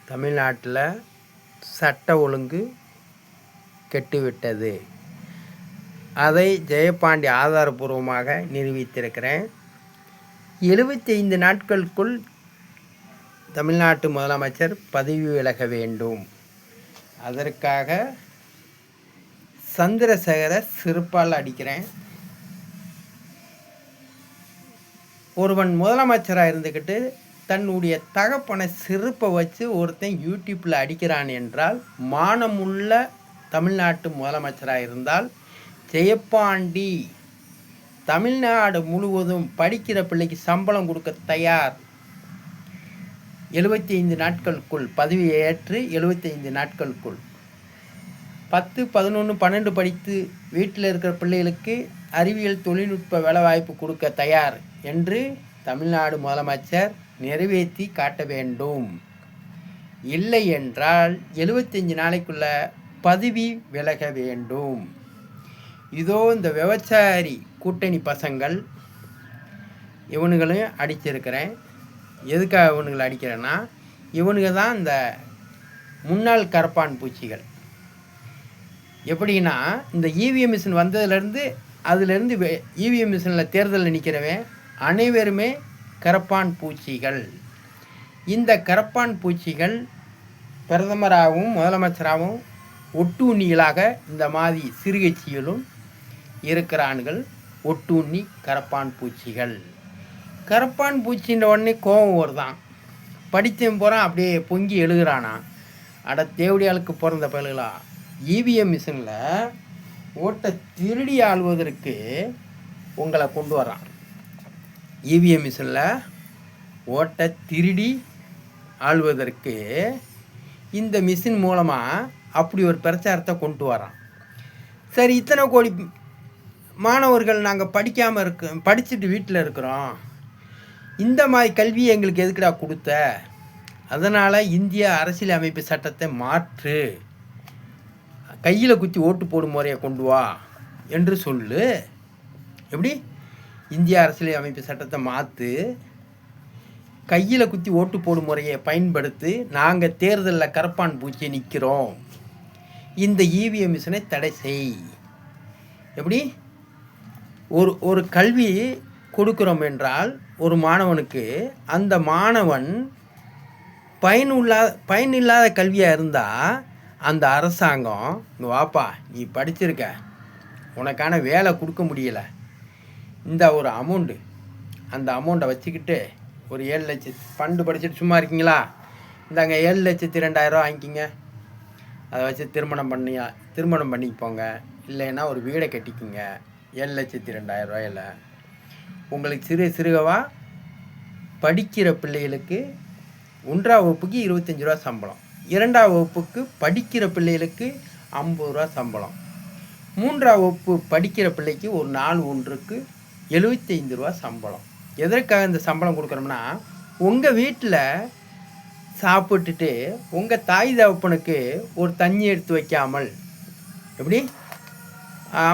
தமிழ்நாட்டில் சட்ட ஒழுங்கு கெட்டுவிட்டது. அதை ஜெயபாண்டி ஆதாரபூர்வமாக நிரூபித்திருக்கிறேன். 75 நாட்களுக்குள் தமிழ்நாட்டு முதலமைச்சர் பதவி விலக வேண்டும். அதற்காக சந்திரசேகரை செருப்பால் அடிக்கிறேன். ஒருவன் முதலமைச்சராக இருந்துக்கிட்டு தன்னுடைய தகப்பனை செருப்பை வச்சு ஒருத்தன் யூடியூப்பில் அடிக்கிறான் என்றால், மானமுள்ள தமிழ்நாட்டு முதலமைச்சராக இருந்தால் ஜெயபாண்டி தமிழ்நாடு முழுவதும் படிக்கிற பிள்ளைக்கு சம்பளம் கொடுக்க தயார். 75 நாட்களுக்குள் பதவி ஏற்று 75 நாட்களுக்குள் 10, 11, 12 படித்து வீட்டில் இருக்கிற பிள்ளைகளுக்கு அறிவியல் தொழில்நுட்ப வேலைவாய்ப்பு கொடுக்க தயார் என்று தமிழ்நாடு முதலமைச்சர் நிறைவேற்றி காட்ட வேண்டும். இல்லை என்றால் 75 நாளைக்குள்ள பதவி விலக வேண்டும். இதோ இந்த விவசாயி கூட்டணி பசங்கள் இவனுங்களையும் அடிச்சிருக்கிறேன். எதுக்காக இவனுங்களை அடிக்கிறேன்னா, இவனுங்க தான் இந்த முன்னாள் கரப்பான் பூச்சிகள். எப்படின்னா, இந்த இவிஎம் மிஷின் வந்ததுலேருந்து அதுலேருந்து இவிஎம் மிஷினில் தேர்தலில் நிற்கிறவன் அனைவருமே கரப்பான் பூச்சிகள். இந்த கரப்பான் பூச்சிகள் பிரதமராகவும் முதலமைச்சராகவும் ஒட்டுண்ணிகளாக இந்த மாதிரி சிறுகட்சிகளும் இருக்கிறான்கள். ஒட்டுண்ணி கரப்பான் பூச்சிகள். கரப்பான் பூச்சின்ற உடனே கோபம் வருதான். படித்தவன் போகிறான் அப்படியே பொங்கி எழுகிறானா. அட தேவடியாளுக்கு பிறந்த பயிலுகளா, இவிஎம் மிஷினில் ஓட்டை திருடி ஆள்வதற்கு உங்களை கொண்டு வரான். இவிஎம் மிஷினில் ஓட்டை திருடி ஆள்வதற்கு இந்த மிஷின் மூலமாக அப்படி ஒரு பிரச்சாரத்தை கொண்டு வரான். சரி, இத்தனை கோடி மாணவர்கள் நாங்கள் படிச்சுட்டு வீட்டில் இருக்கிறோம், இந்த மாதிரி கல்வியை எங்களுக்கு எதுக்குடா கொடுத்த? அதனால் இந்திய அரசியல் அமைப்பு சட்டத்தை மாற்று, கையில் குத்தி ஓட்டு போடும் முறையை கொண்டு வா என்று சொல்லு. எப்படி? இந்திய அரசியல் அமைப்பு சட்டத்தை மாற்று, கையில் குத்தி ஓட்டு போடும் முறையை பயன்படுத்தி நாங்கள் தேர்தலில் கரப்பான் பூச்சியை நிற்கிறோம், இந்த இவிஎம் மிஷினை தடை செய். எப்படி? ஒரு கல்வி கொடுக்குறோம் என்றால் ஒரு மாணவனுக்கு அந்த மாணவன் பயனில்லாத கல்வியாக இருந்தால் அந்த அரசாங்கம், இங்கே வாப்பா நீ படிச்சிருக்க, உனக்கான வேலை கொடுக்க முடியலை, இந்த ஒரு அமௌண்ட்டு, அந்த அமௌண்ட்டை வச்சுக்கிட்டு ஒரு 7 லட்சம் ஃபண்டு படிச்சுட்டு சும்மா இருக்கீங்களா, இந்தாங்க 7,02,000 வாங்கிக்கிங்க, அதை வச்சு திருமணம் பண்ணிப்போங்க, இல்லைன்னா ஒரு வீடை கட்டிக்குங்க. 7,02,000 உங்களுக்கு சிறுகவா படிக்கிற பிள்ளைகளுக்கு 1ஆம் வகுப்புக்கு 25 ரூபா சம்பளம், 2ஆம் வகுப்புக்கு படிக்கிற பிள்ளைகளுக்கு 50 ரூபா சம்பளம், 3ஆம் வகுப்பு படிக்கிற பிள்ளைக்கு ஒரு நாள் ஒன்றுக்கு 75 ரூபா சம்பளம். எதற்காக இந்த சம்பளம் கொடுக்குறோம்னா, உங்கள் வீட்டில் சாப்பிட்டுட்டு உங்கள் தாய் தகப்பனுக்கு ஒரு தண்ணி எடுத்து வைக்காமல், எப்படி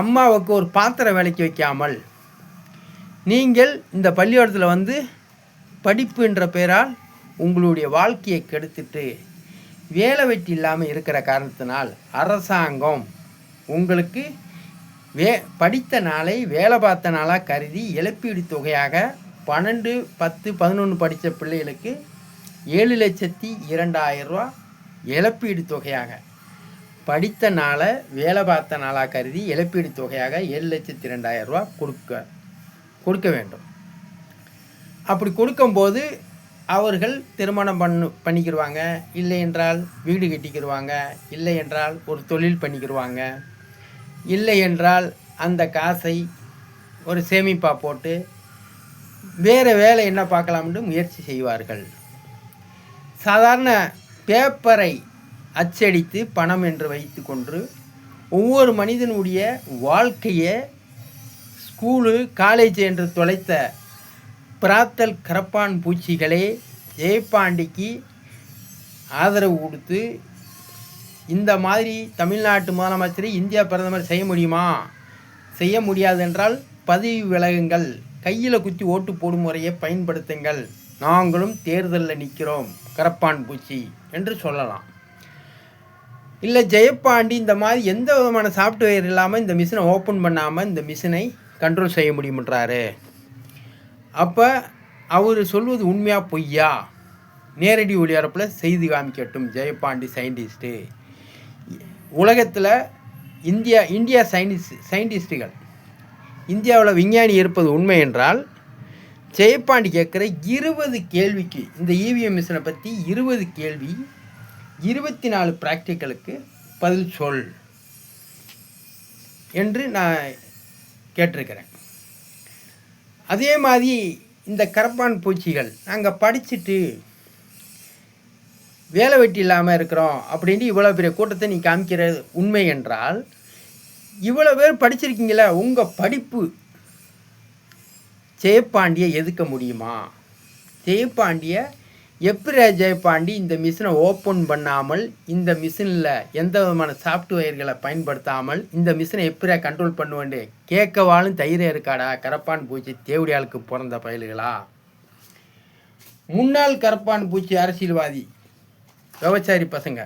அம்மாவுக்கு ஒரு பாத்திரம் விலைக்கு வைக்காமல், நீங்கள் இந்த பள்ளிக்கூடத்தில் வந்து படிப்புன்ற பேரால் உங்களுடைய வாழ்க்கையை கெடுத்துட்டு வேலை வெட்டி இல்லாமல் இருக்கிற காரணத்தினால் அரசாங்கம் உங்களுக்கு படித்த நாளை வேலை பார்த்த நாளாக கருதி இழப்பீடு தொகையாக 12, 10, 11 படித்த பிள்ளைகளுக்கு 7,02,000 ரூபா இழப்பீடு தொகையாக, படித்த நாளை வேலை பார்த்த நாளாக கருதி இழப்பீடு தொகையாக 7,02,000 ரூபா கொடுக்க வேண்டும். அப்படி கொடுக்கும்போது அவர்கள் திருமணம் பண்ணிக்கிடுவாங்க, இல்லை என்றால் வீடு கட்டிக்கிடுவாங்க, இல்லை என்றால் ஒரு தொழில் பண்ணிக்கிடுவாங்க, இல்லை என்றால் அந்த காசை ஒரு சேமிப்பாக போட்டு வேறு வேலை என்ன பார்க்கலாம்னு முயற்சி செய்வார்கள். சாதாரண பேப்பரை அச்சடித்து பணம் என்று வைத்து கொண்டு ஒவ்வொரு மனிதனுடைய வாழ்க்கையை ஸ்கூலு காலேஜ் என்று தொலைத்த பிராத்தல் கரப்பான் பூச்சிகளே ஜெயபாண்டிக்கு ஆதரவு கொடுத்து இந்த மாதிரி தமிழ்நாட்டு முதலமைச்சரை இந்தியா பிரதமர் செய்ய முடியுமா? செய்ய முடியாது என்றால் பதவி விலகுங்கள், கையில் குத்தி ஓட்டு போடும் முறையை பயன்படுத்துங்கள் நாங்களும் தேர்தலில் நிற்கிறோம் கரப்பான் பூச்சி என்று சொல்லலாம். இல்லை ஜெயப்பாண்டி இந்த மாதிரி எந்த விதமான சாஃப்ட்வேர் இல்லாமல் இந்த மிஷினை ஓப்பன் பண்ணாமல் இந்த மிஷினை கண்ட்ரோல் செய்ய முடியும்ன்றாரு. அப்போ அவர் சொல்வது உண்மையாக பொய்யா? நேரடி ஒளிபரப்பில் செய்து காமிக்கட்டும் ஜெயப்பாண்டி சயின்டிஸ்ட்டு. உலகத்தில் இந்தியா சயின்டிஸ்ட்டுகள் இந்தியாவில் விஞ்ஞானி இருப்பது உண்மை என்றால் ஜெயப்பாண்டி கேட்குற 20 கேள்விக்கு இந்த இவிஎம் மிஷினை பற்றி 20 கேள்வி 24 ப்ராக்டிக்கலுக்கு பதில் சொல் என்று நான் கேட்டிருக்கிறேன். அதே மாதிரி இந்த கரப்பான் பூச்சிகள் நாங்கள் படிச்சுட்டு வேலை வெட்டி இல்லாமல் இருக்கிறோம் அப்படின்ட்டு இவ்வளோ பெரிய கூட்டத்தை நீ காமிக்கிற உண்மை என்றால் இவ்வளோ பேர் படிச்சிருக்கீங்களே, உங்கள் படிப்பு ஜெயப்பாண்டியை எதுக்க முடியுமா? ஜெயப்பாண்டியை எப்படி ஜெயப்பாண்டி இந்த மிஷினை ஓப்பன் பண்ணாமல், இந்த மிஷினில் எந்த விதமான சாஃப்ட்வேர்களை பயன்படுத்தாமல் இந்த மிஷினை எப்படி கண்ட்ரோல் பண்ணுவேன்னு கேட்கவாலும் தைரியம் இருக்காடா கரப்பான் பூச்சி தேவடியாளுக்கு பிறந்த பயல்களா? முன்னாள் கரப்பான் பூச்சி அரசியல்வாதி விவசாயி பசங்க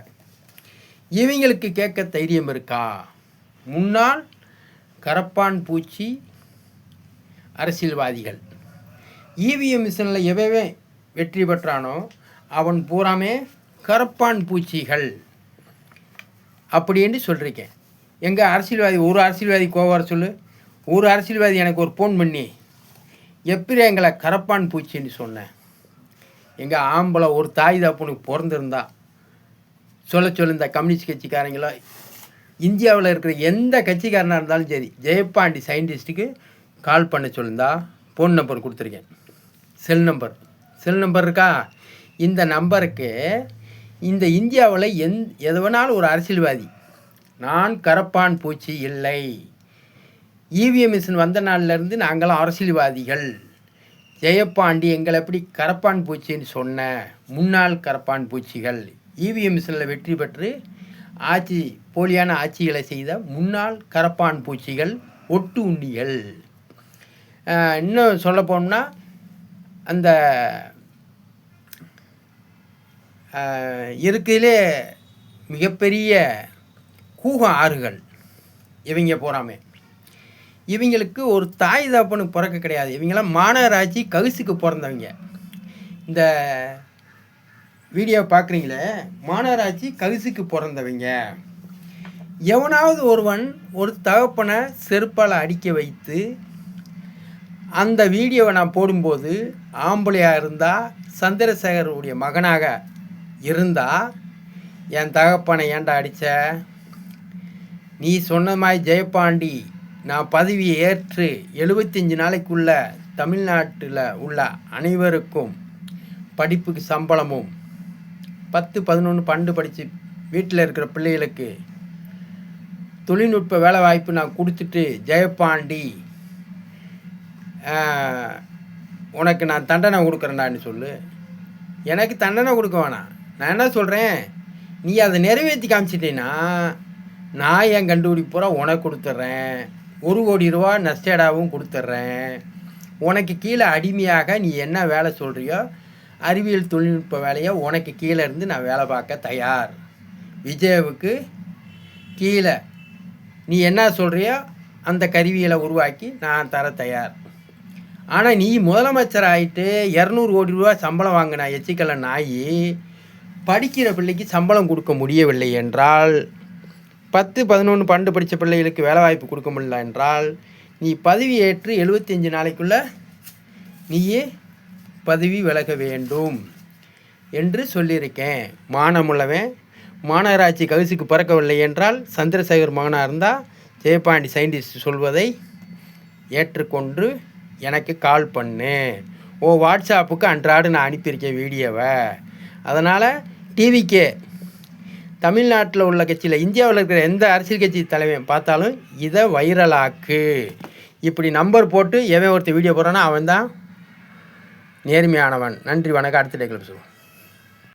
இவங்களுக்கு கேட்க தைரியம் இருக்கா? முன்னாள் கரப்பான் பூச்சி அரசியல்வாதிகள் இவிஎம் மிஷினில் எவவே வெற்றி பெற்றானோ அவன் பூராமே கரப்பான் பூச்சிகள் அப்படின்னு சொல்லியிருக்கேன். எங்கள் அரசியல்வாதி ஒரு அரசியல்வாதி கோவார சொல்லு. ஒரு அரசியல்வாதி எனக்கு ஒரு ஃபோன் பண்ணி எப்படி எங்களை கரப்பான் பூச்சின்னு சொன்னேன். எங்கள் ஆம்பளை ஒரு தாய் தப்புனுக்கு பிறந்திருந்தா சொல்ல இந்த கம்யூனிஸ்ட் கட்சிக்காரங்களோ இந்தியாவில் இருக்கிற எந்த கட்சிக்காரனாக இருந்தாலும் சரி ஜெயப்பாண்டி சயின்டிஸ்ட்டுக்கு கால் பண்ண சொல்லியிருந்தா ஃபோன் நம்பர் கொடுத்துருக்கேன். செல் நம்பர் இருக்கா? இந்த நம்பருக்கு இந்த இந்தியாவில் எது வேணாலும் ஒரு அரசியல்வாதி நான் கரப்பான் பூச்சி இல்லை, இவிஎம் மிஷின் வந்த நாள்லேருந்து நாங்களாம் அரசியல்வாதிகள், ஜெயப்பாண்டி எங்களை எப்படி கரப்பான் பூச்சின்னு சொன்ன முன்னாள் கரப்பான் பூச்சிகள், இவிஎம் மிஷினில் வெற்றி பெற்று போலியான ஆட்சிகளை செய்த முன்னாள் கரப்பான் பூச்சிகள் ஒட்டு உண்டிகள். இன்னும் சொல்ல போனோம்னா அந்த இருக்கிறதுலே மிகப்பெரிய கூகம் ஆறுகள் இவங்க போகிறாமே. இவங்களுக்கு ஒரு தாய் தகப்பனுக்கு பிறக்க கிடையாது. இவங்களாம் மாநகராட்சி கவுசுக்கு பிறந்தவங்க. இந்த வீடியோ பார்க்குறீங்களே, மாநகராட்சி கவுசுக்கு பிறந்தவங்க. எவனாவது ஒருவன் ஒரு தகப்பனை செருப்பால் அடிக்க வைத்து அந்த வீடியோவை நான் போடும்போது ஆம்பளையாக இருந்தால் சந்திரசேகருடைய மகனாக இருந்தால் என் தகப்பனை ஏன்டா அடித்த? நீ சொன்ன மாதிரி ஜெயப்பாண்டி நான் பதவியை ஏற்று 75 நாளைக்குள்ள தமிழ்நாட்டில் உள்ள அனைவருக்கும் படிப்புக்கு சம்பளமும் 10, 11, 12 படித்து வீட்டில் இருக்கிற பிள்ளைகளுக்கு தொழில்நுட்ப வேலை வாய்ப்பு நான் கொடுத்துட்டு ஜெயப்பாண்டி உனக்கு நான் தண்டனை கொடுக்குறேன்டான்னு சொல்லு. எனக்கு தண்டனை கொடுக்க வேணாம். நான் என்ன சொல்கிறேன், நீ அதை நிறைவேற்றி காமிச்சிட்டேன்னா நான் என் கண்டுபிடிப்பு பூரா உனக்கு கொடுத்துட்றேன். 1 கோடி ரூபா நஷ்டேடாவும் கொடுத்துட்றேன். உனக்கு கீழே அடிமையாக நீ என்ன வேலை சொல்கிறியோ அறிவியல் தொழில்நுட்ப வேலையை உனக்கு கீழே இருந்து நான் வேலை பார்க்க தயார். விஜயவுக்கு கீழே நீ என்ன சொல்கிறியோ அந்த கருவிகளை உருவாக்கி நான் தர தயார். ஆனால் நீ முதலமைச்சர் ஆகிட்டு 200 கோடி ரூபா சம்பளம் வாங்கின எச்சிக்கலை நாய் படிக்கிற பிள்ளைக்கு சம்பளம் கொடுக்க முடியவில்லை என்றால், 10, 11, 12 படித்த பிள்ளைகளுக்கு வேலை வாய்ப்பு கொடுக்க முடியல என்றால், நீ பதவி ஏற்று 75 நாளைக்குள்ளே நீயே பதவி விலக வேண்டும் என்று சொல்லியிருக்கேன். மானமுள்ளவன் மாநகராட்சி கவுசுக்கு பிறக்கவில்லை என்றால் சந்திரசேகர் மகனாக இருந்தால் ஜெயப்பாண்டி சயின்டிஸ்ட் சொல்வதை ஏற்றுக்கொண்டு எனக்கு கால் பண்ணு. வாட்ஸ்அப்புக்கு அன்றாடு நான் அனுப்பியிருக்கேன் வீடியோவை. அதனால் டிவிக்கே தமிழ்நாட்டில் உள்ள கட்சியில் இந்தியாவில் இருக்கிற எந்த அரசியல் கட்சி தலைவன் பார்த்தாலும் இதை வைரலாக்கு. இப்படி நம்பர் போட்டு எவன் ஒருத்தர் வீடியோ போடுறானோ அவன் தான் நேர்மையானவன். நன்றி, வணக்கம். அடுத்த டேக்கில் சொல்லுவோம்.